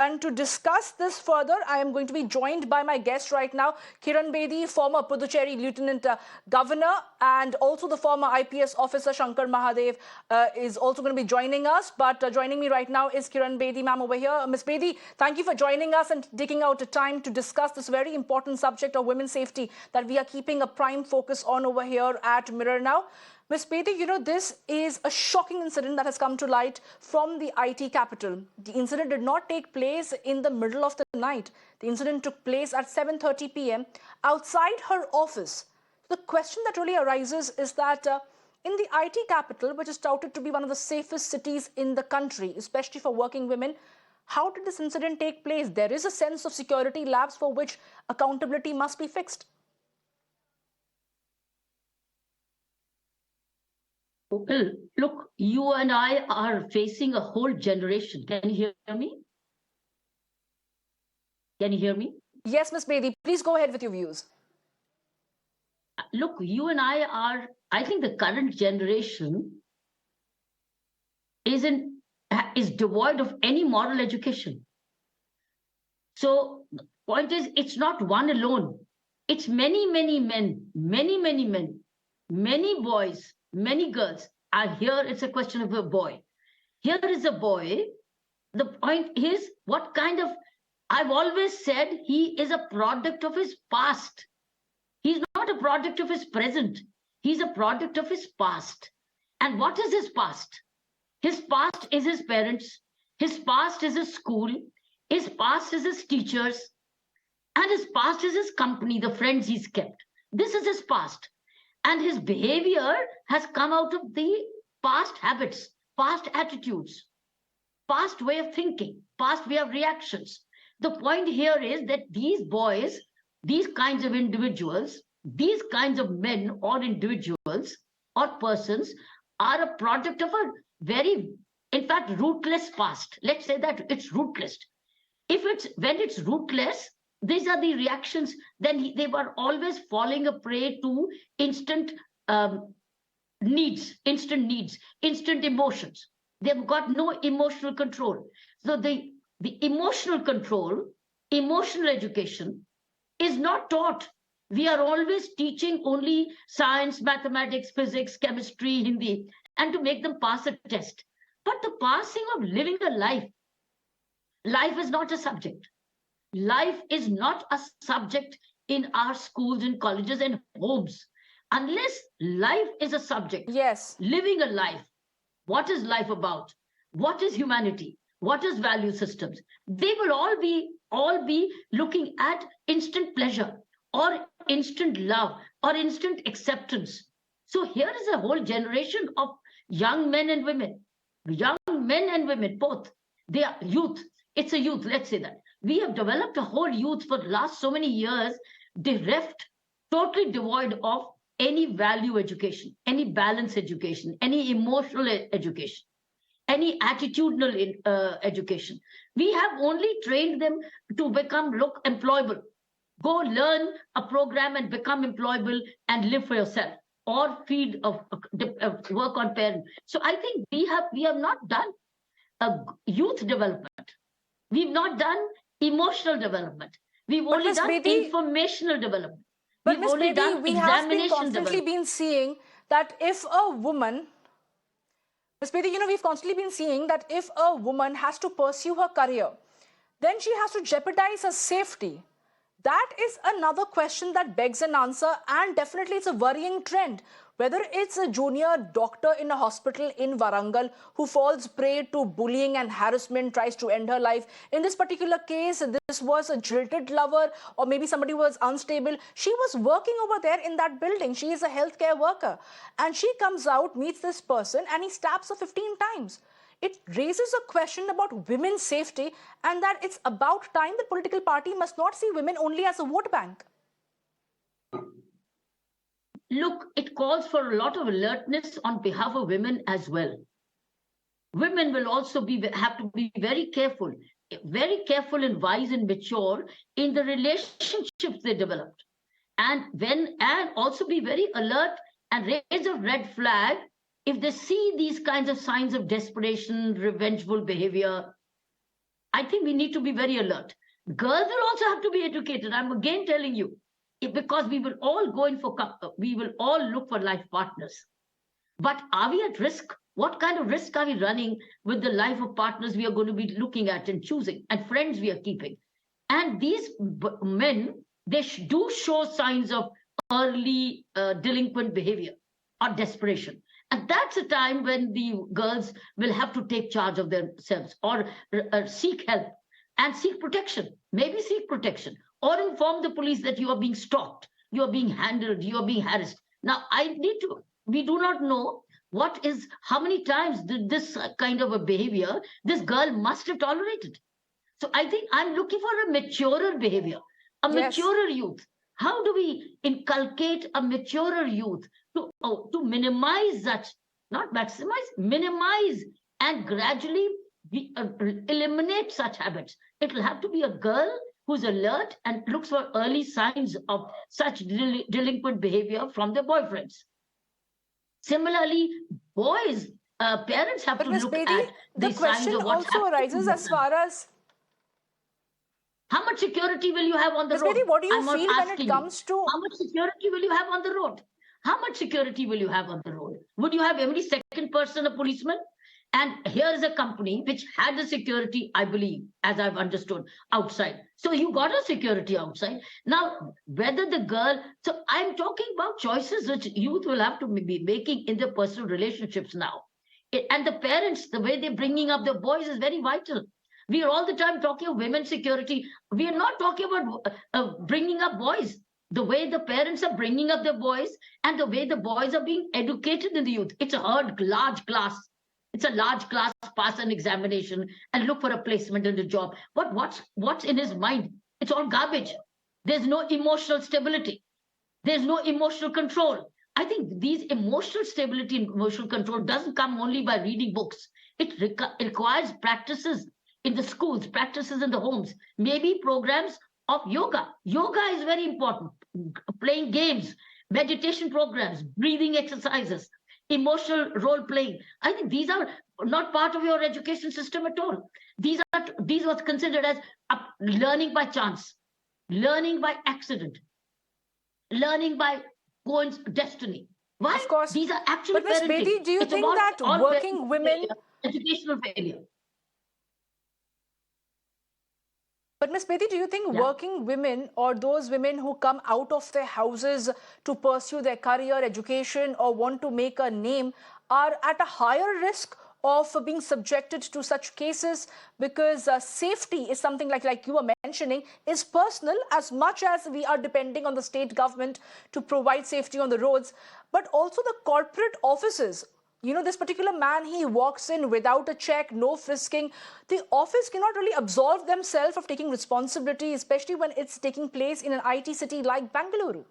And to discuss this further, I am going to be joined by my guest right now, Kiran Bedi, former Puducherry Lieutenant Governor, and also the former IPS officer Shankar Mahadev is also going to be joining us. But joining me right now is Kiran Bedi, ma'am, over here. Ms. Bedi, thank you for joining us and taking out the time to discuss this very important subject of women's safety that we are keeping a prime focus on over here at Mirror Now. Ms. Bedi, this is a shocking incident that has come to light from the IT capital. The incident did not take place in the middle of the night. The incident took place at 7:30 p.m. outside her office. The question that really arises is that in the IT capital, which is touted to be one of the safest cities in the country, especially for working women, how did this incident take place? There is a sense of security lapse for which accountability must be fixed. Well, look, you and I are facing a whole generation. Can you hear me? Can you hear me? Yes, Ms. Bedi, please go ahead with your views. Look, you and I think the current generation is devoid of any moral education. So the point is, it's not one alone. It's many, many men, many boys, many girls. And here it's a question of a boy. Here is a boy. The point is, I've always said he is a product of his past. He's not a product of his present. He's a product of his past. And what is his past? His past is his parents. His past is his school. His past is his teachers. And his past is his company, the friends he's kept. This is his past. And his behavior has come out of the past habits, past attitudes, past way of thinking, past way of reactions. The point here is that these boys, these kinds of individuals, these kinds of men or individuals or persons are a product of a very, in fact, ruthless past. Let's say that it's ruthless. When it's ruthless, these are the reactions. Then they were always falling a prey to instant needs, instant emotions. They've got no emotional control. So the emotional control, emotional education is not taught. We are always teaching only science, mathematics, physics, chemistry, Hindi, and to make them pass a test. But the passing of living a life is not a subject. Life is not a subject in our schools and colleges and homes. Unless life is a subject, yes, living a life, what is life about? What is humanity? What is value systems? They will all be looking at instant pleasure or instant love or instant acceptance. So here is a whole generation of young men and women, both. They are youth. It's a youth, let's say that. We have developed a whole youth for the last so many years, bereft, totally devoid of any value education, any balance education, any emotional education, any attitudinal education. We have only trained them to become employable. Go learn a program and become employable and live for yourself, or work on parents. So I think we have not done a youth development. We've not done emotional development. We've only done informational development. But Ms. Bedi, we have constantly been seeing that if a woman, Ms. Bedi, we've constantly been seeing that if a woman has to pursue her career, then she has to jeopardize her safety. That is another question that begs an answer, and definitely it's a worrying trend. Whether it's a junior doctor in a hospital in Warangal who falls prey to bullying and harassment, tries to end her life. In this particular case, this was a jilted lover, or maybe somebody was unstable. She was working over there in that building. She is a healthcare worker. And she comes out, meets this person, and he stabs her 15 times. It raises a question about women's safety, and that it's about time the political party must not see women only as a vote bank. Look, it calls for a lot of alertness on behalf of women as well. Women will also have to be very careful and wise and mature in the relationships they developed. And also be very alert and raise a red flag if they see these kinds of signs of desperation, revengeful behavior. I think we need to be very alert. Girls will also have to be educated. I'm again telling you, because we will all we will all look for life partners. But are we at risk? What kind of risk are we running with the life of partners we are going to be looking at and choosing, and friends we are keeping? And these men, they do show signs of early delinquent behavior or desperation. And that's a time when the girls will have to take charge of themselves, or seek help and seek protection. Maybe seek protection, or inform the police that you are being stalked, you are being handled, you are being harassed. Now, we do not know how many times did this kind of a behavior this girl must have tolerated. So I think I'm looking for a maturer behavior, a Yes. maturer youth. How do we inculcate a maturer youth to minimize such, not maximize, minimize, and gradually eliminate such habits? It will have to be a girl who's alert and looks for early signs of such delinquent behavior from their boyfriends. Similarly, boys, parents have But to Ms. look Bedi, at the the signs question of what's also happening. arises as far as How much security will you have on the Ms. road? Bedi, what do you I'm not feel when it asking you. comes to How much security will you have on the road? How much security will you have on the road? Would you have every second person a policeman? And here is a company which had the security, I believe, as I've understood, outside. So you got a security outside. Now, whether the girl, so I'm talking about choices which youth will have to be making in their personal relationships now. And the parents, the way they're bringing up their boys is very vital. We are all the time talking of women's security. We are not talking about bringing up boys. The way the parents are bringing up their boys, and the way the boys are being educated in the youth. It's a large class. It's a large class, pass an examination and look for a placement in the job. But what's in his mind? It's all garbage. There's no emotional stability. There's no emotional control. I think these emotional stability and emotional control doesn't come only by reading books. It requires practices in the schools, practices in the homes, maybe programs of yoga. Yoga is very important. Playing games, meditation programs, breathing exercises, emotional role playing. I think these are not part of your education system at all. These was considered as learning by chance, learning by accident, learning by destiny. Why? Of course. These are actually But Ms. parenting. Bedi, do you It's think about that all working women failure, educational failure. But Ms. Bedi, do you think Yeah. working women, or those women who come out of their houses to pursue their career, education, or want to make a name, are at a higher risk of being subjected to such cases? Because safety is something like you were mentioning, is personal as much as we are depending on the state government to provide safety on the roads, but also the corporate offices. You know, this particular man, he walks in without a check, no frisking. The office cannot really absolve themselves of taking responsibility, especially when it's taking place in an IT city like Bengaluru.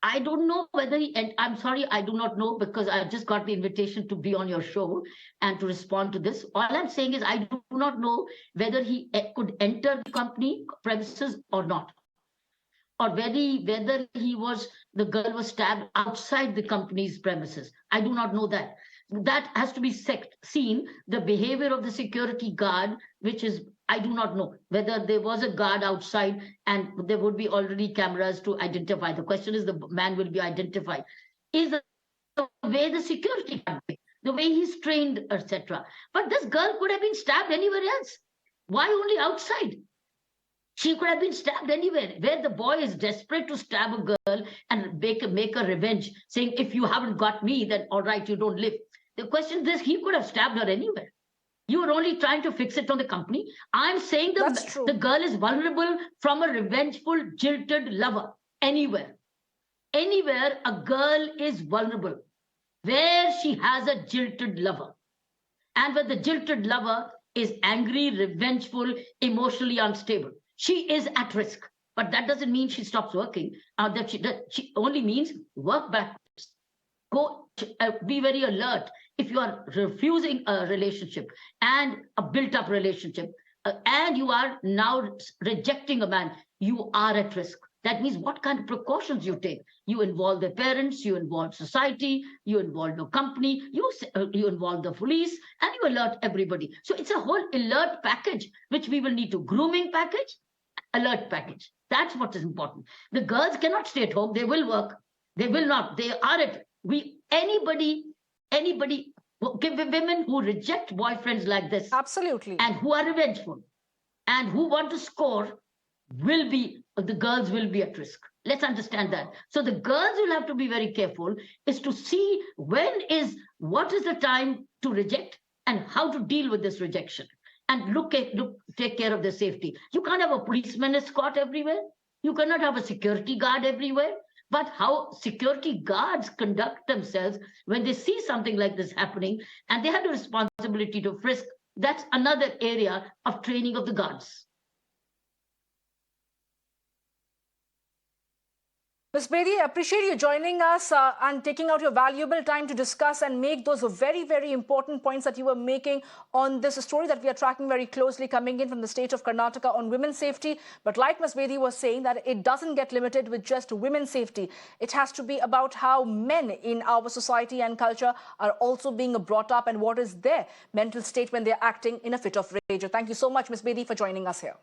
I don't know whether and I'm sorry, I do not know, because I just got the invitation to be on your show and to respond to this. All I'm saying is I do not know whether he could enter the company premises or not, or whether the girl was stabbed outside the company's premises. I do not know that. That has to be seen, the behavior of the security guard, which is, I do not know whether there was a guard outside and there would be already cameras to identify. The question is, the man will be identified. Is the way the security guard, the way he's trained, etc. But this girl could have been stabbed anywhere else. Why only outside? She could have been stabbed anywhere, where the boy is desperate to stab a girl and make a revenge, saying, if you haven't got me, then all right, you don't live. The question is, he could have stabbed her anywhere. You are only trying to fix it on the company. I'm saying That's true. the girl is vulnerable from a revengeful, jilted lover. Anywhere. Anywhere a girl is vulnerable, where she has a jilted lover. And where the jilted lover is angry, revengeful, emotionally unstable, she is at risk. But that doesn't mean she stops working. That she only means work backwards. Be very alert. If you are refusing a relationship and a built-up relationship, and you are now rejecting a man, you are at risk. That means what kind of precautions you take. You involve the parents, you involve society, you involve the company, you involve the police, and you alert everybody. So it's a whole alert package, which we will need to grooming package, alert package. That's what is important. The girls cannot stay at home. They will work. They will not. They are at anybody, women who reject boyfriends like this, Absolutely. and who are revengeful and who want to score, the girls will be at risk. Let's understand that. So the girls will have to be very careful is to see what is the time to reject and how to deal with this rejection, and take care of their safety. You can't have a policeman escort everywhere. You cannot have a security guard everywhere. But how security guards conduct themselves when they see something like this happening and they have the responsibility to frisk, that's another area of training of the guards. Ms. Bedi, I appreciate you joining us and taking out your valuable time to discuss and make those very, very important points that you were making on this story that we are tracking very closely coming in from the state of Karnataka on women's safety. But like Ms. Bedi was saying, that it doesn't get limited with just women's safety. It has to be about how men in our society and culture are also being brought up and what is their mental state when they're acting in a fit of rage. Thank you so much, Ms. Bedi, for joining us here.